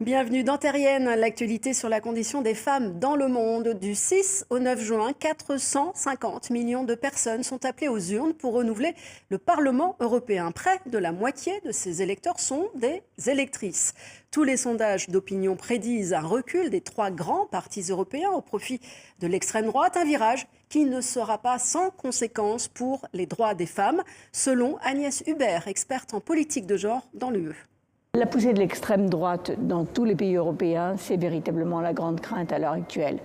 Bienvenue dans Terrienne, l'actualité sur la condition des femmes dans le monde. Du 6 au 9 juin, 450 millions de personnes sont appelées aux urnes pour renouveler le Parlement européen. Près de la moitié de ces électeurs sont des électrices. Tous les sondages d'opinion prédisent un recul des trois grands partis européens au profit de l'extrême droite, un virage qui ne sera pas sans conséquences pour les droits des femmes, selon Agnès Hubert, experte en politique de genre dans l'UE. La poussée de l'extrême droite dans tous les pays européens, c'est véritablement la grande crainte à l'heure actuelle.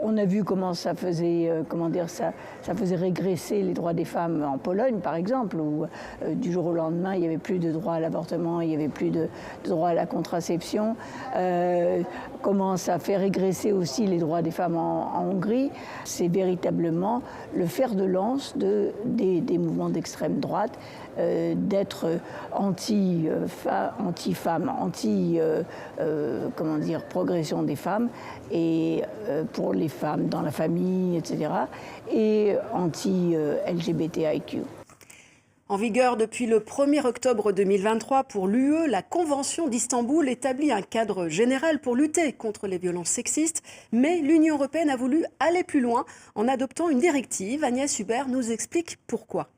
On a vu comment ça faisait, ça faisait régresser les droits des femmes en Pologne, par exemple, où du jour au lendemain, il n'y avait plus de droit à l'avortement, il n'y avait plus de droit à la contraception. Comment ça fait régresser aussi les droits des femmes en Hongrie. C'est véritablement le fer de lance des mouvements d'extrême droite, d'être anti-femmes, progression des femmes, et pour les femmes dans la famille, etc., et anti-LGBTIQ. En vigueur depuis le 1er octobre 2023 pour l'UE, la Convention d'Istanbul établit un cadre général pour lutter contre les violences sexistes. Mais l'Union européenne a voulu aller plus loin en adoptant une directive. Agnès Hubert nous explique pourquoi.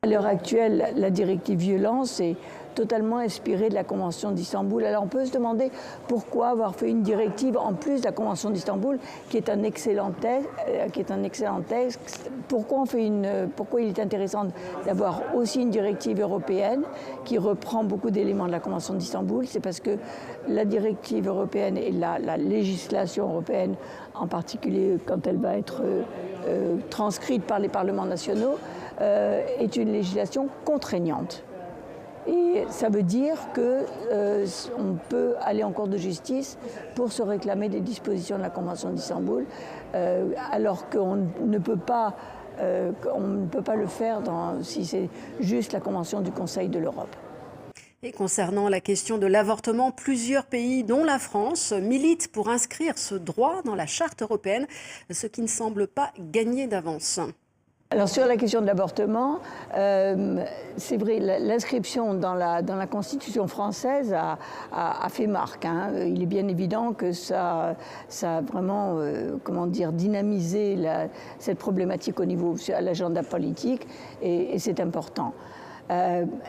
À l'heure actuelle, la directive violence est totalement inspirée de la Convention d'Istanbul. Alors on peut se demander pourquoi avoir fait une directive en plus de la Convention d'Istanbul, qui est un excellent texte. Pourquoi il est intéressant d'avoir aussi une directive européenne qui reprend beaucoup d'éléments de la Convention d'Istanbul? C'est parce que la directive européenne et la législation européenne, en particulier quand elle va être transcrite par les parlements nationaux, est une législation contraignante. Et ça veut dire qu'on peut aller en cour de justice pour se réclamer des dispositions de la Convention d'Istanbul, alors qu'on ne peut pas le faire si c'est juste la Convention du Conseil de l'Europe. Et concernant la question de l'avortement, plusieurs pays, dont la France, militent pour inscrire ce droit dans la Charte européenne, ce qui ne semble pas gagner d'avance. Alors sur la question de l'avortement, c'est vrai, l'inscription dans la Constitution française a fait marque. Il est bien évident que ça a vraiment dynamisé cette problématique au niveau de l'agenda politique, et c'est important.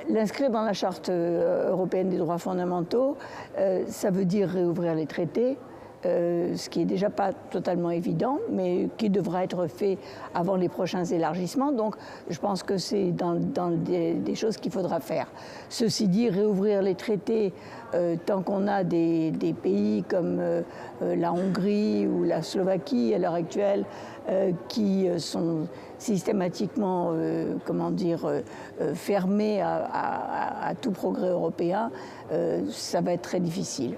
L'inscrire dans la Charte européenne des droits fondamentaux, ça veut dire réouvrir les traités. Ce qui n'est déjà pas totalement évident, mais qui devra être fait avant les prochains élargissements. Donc je pense que c'est dans des choses qu'il faudra faire. Ceci dit, réouvrir les traités tant qu'on a des pays comme la Hongrie ou la Slovaquie à l'heure actuelle qui sont systématiquement fermés à tout progrès européen, ça va être très difficile.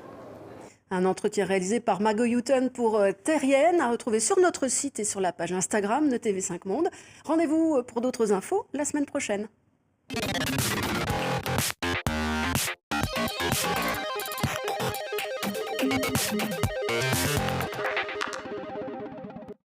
Un entretien réalisé par Margot Houghton pour Terrienne, à retrouver sur notre site et sur la page Instagram de TV5 Monde. Rendez-vous pour d'autres infos la semaine prochaine.